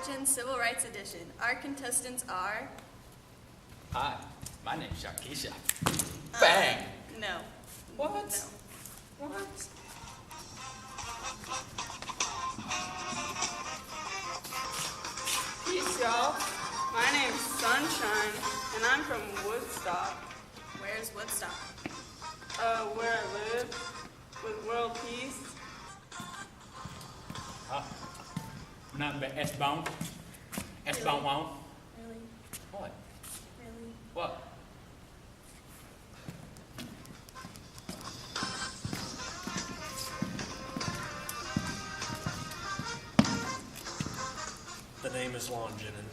Fortune Civil Rights Edition. Our contestants are... Hi, my name's Sharkeisha. Bang! No. What? No. What? Peace, y'all. My name's Sunshine, and I'm from Woodstock. Where's Woodstock? Where I live, with world peace. Not bad. S-Bone? S-Bone won't? Really? What? Really? What? The name is Lon Jenin.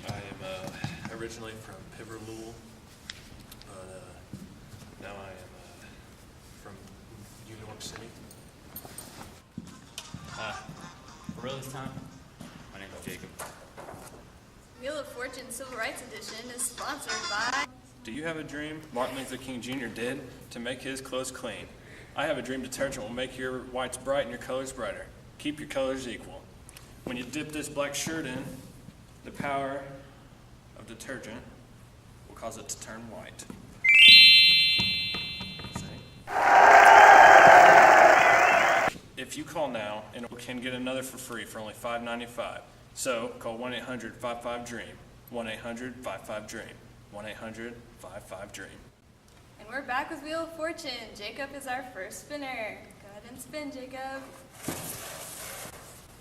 I am originally from Piverlul, but now I am from New York City. For real this time, my name is Jacob. Wheel of Fortune Civil Rights Edition is sponsored by... Do you have a dream Martin Luther King Jr. did to make his clothes clean? I have a dream detergent will make your whites bright and your colors brighter. Keep your colors equal. When you dip this black shirt in, the power of detergent will cause it to turn white. If you call now, and you can get another for free for only $5.95. So call 1-800-55-DREAM. 1-800-55-DREAM. 1-800-55-DREAM. And we're back with Wheel of Fortune. Jacob is our first spinner. Go ahead and spin, Jacob.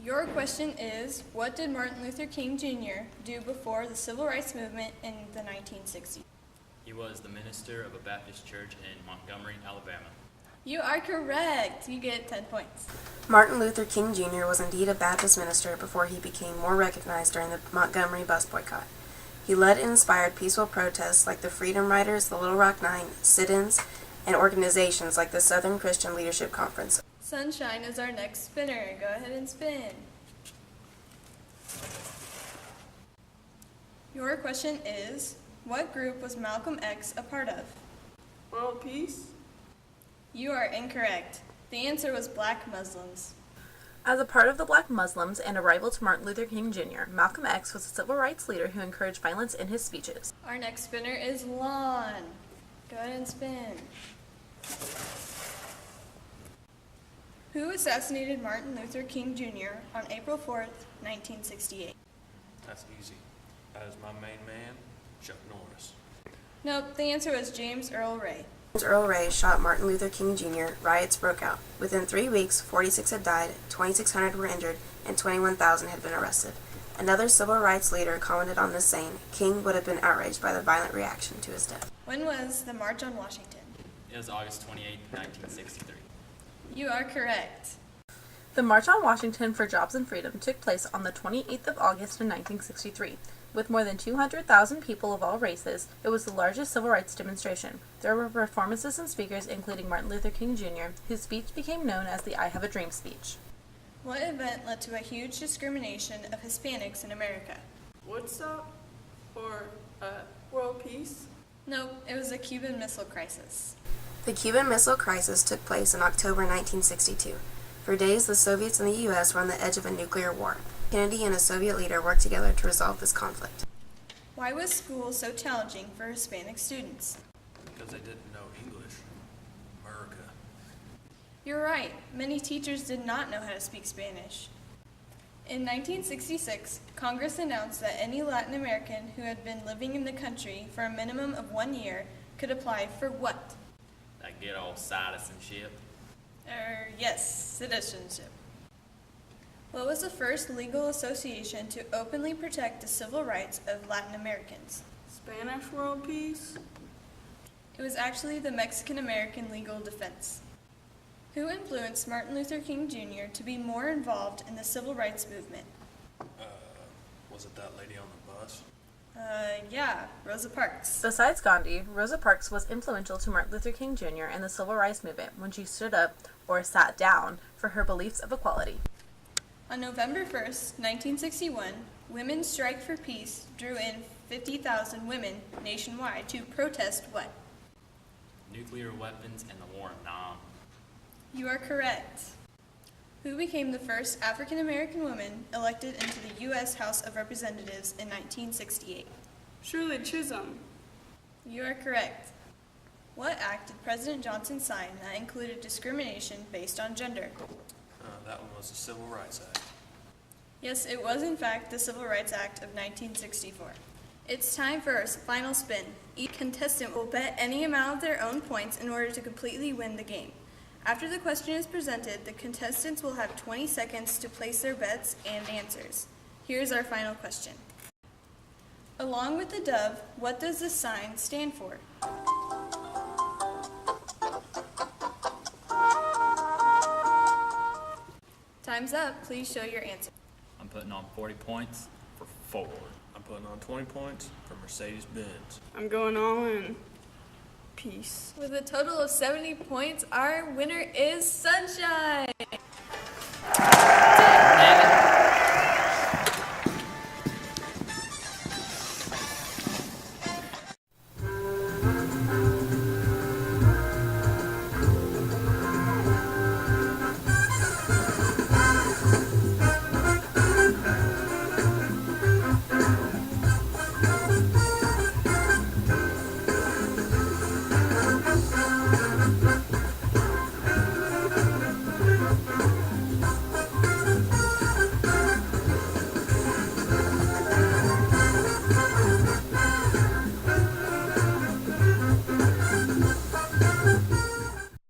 Your question is, what did Martin Luther King Jr. do before the Civil Rights Movement in the 1960s? He was the minister of a Baptist church in Montgomery, Alabama. You are correct. You get 10 points. Martin Luther King Jr. was indeed a Baptist minister before he became more recognized during the Montgomery bus boycott. He led and inspired peaceful protests like the Freedom Riders, the Little Rock Nine, sit-ins, and organizations like the Southern Christian Leadership Conference. Sunshine is our next spinner. Go ahead and spin. Your question is, what group was Malcolm X a part of? World peace? You are incorrect. The answer was Black Muslims. As a part of the Black Muslims and a rival to Martin Luther King Jr., Malcolm X was a civil rights leader who encouraged violence in his speeches. Our next spinner is Lon. Go ahead and spin. Who assassinated Martin Luther King Jr. on April 4th, 1968? That's easy. That is my main man, Chuck Norris. Nope, the answer was James Earl Ray. James Earl Ray shot Martin Luther King Jr., riots broke out. Within 3 weeks, 46 had died, 2,600 were injured, and 21,000 had been arrested. Another civil rights leader commented on this, saying King would have been outraged by the violent reaction to his death. When was the March on Washington? It was August 28, 1963. You are correct. The March on Washington for Jobs and Freedom took place on the 28th of August in 1963. With more than 200,000 people of all races, it was the largest civil rights demonstration. There were performances and speakers including Martin Luther King Jr., whose speech became known as the I Have a Dream speech. What event led to a huge discrimination of Hispanics in America? Woodstock? Or, world peace? Nope, it was the Cuban Missile Crisis. The Cuban Missile Crisis took place in October 1962. For days, the Soviets and the U.S. were on the edge of a nuclear war. Kennedy and a Soviet leader worked together to resolve this conflict. Why was school so challenging for Hispanic students? Because they didn't know English. America. You're right, many teachers did not know how to speak Spanish. In 1966, Congress announced that any Latin American who had been living in the country for a minimum of 1 year could apply for what? That good old citizenship. Yes, citizenship. What was the first legal association to openly protect the civil rights of Latin Americans? Spanish world peace? It was actually the Mexican American Legal Defense. Who influenced Martin Luther King Jr. to be more involved in the civil rights movement? Was it that lady on the bus? Yeah, Rosa Parks. Besides Gandhi, Rosa Parks was influential to Martin Luther King Jr. and the civil rights movement when she stood up, or sat down, for her beliefs of equality. On November 1st, 1961, Women's Strike for Peace drew in 50,000 women nationwide to protest what? Nuclear weapons and the war in Nam. You are correct. Who became the first African American woman elected into the U.S. House of Representatives in 1968? Shirley Chisholm. You are correct. What act did President Johnson sign that included discrimination based on gender? That one was the Civil Rights Act. Yes, it was in fact the Civil Rights Act of 1964. It's time for our final spin. Each contestant will bet any amount of their own points in order to completely win the game. After the question is presented, the contestants will have 20 seconds to place their bets and answers. Here's our final question. Along with the dove, what does the sign stand for? Time's up. Please show your answer. I'm putting on 40 points for Ford. I'm putting on 20 points for Mercedes-Benz. I'm going all in. Peace. With a total of 70 points, our winner is Sunshine.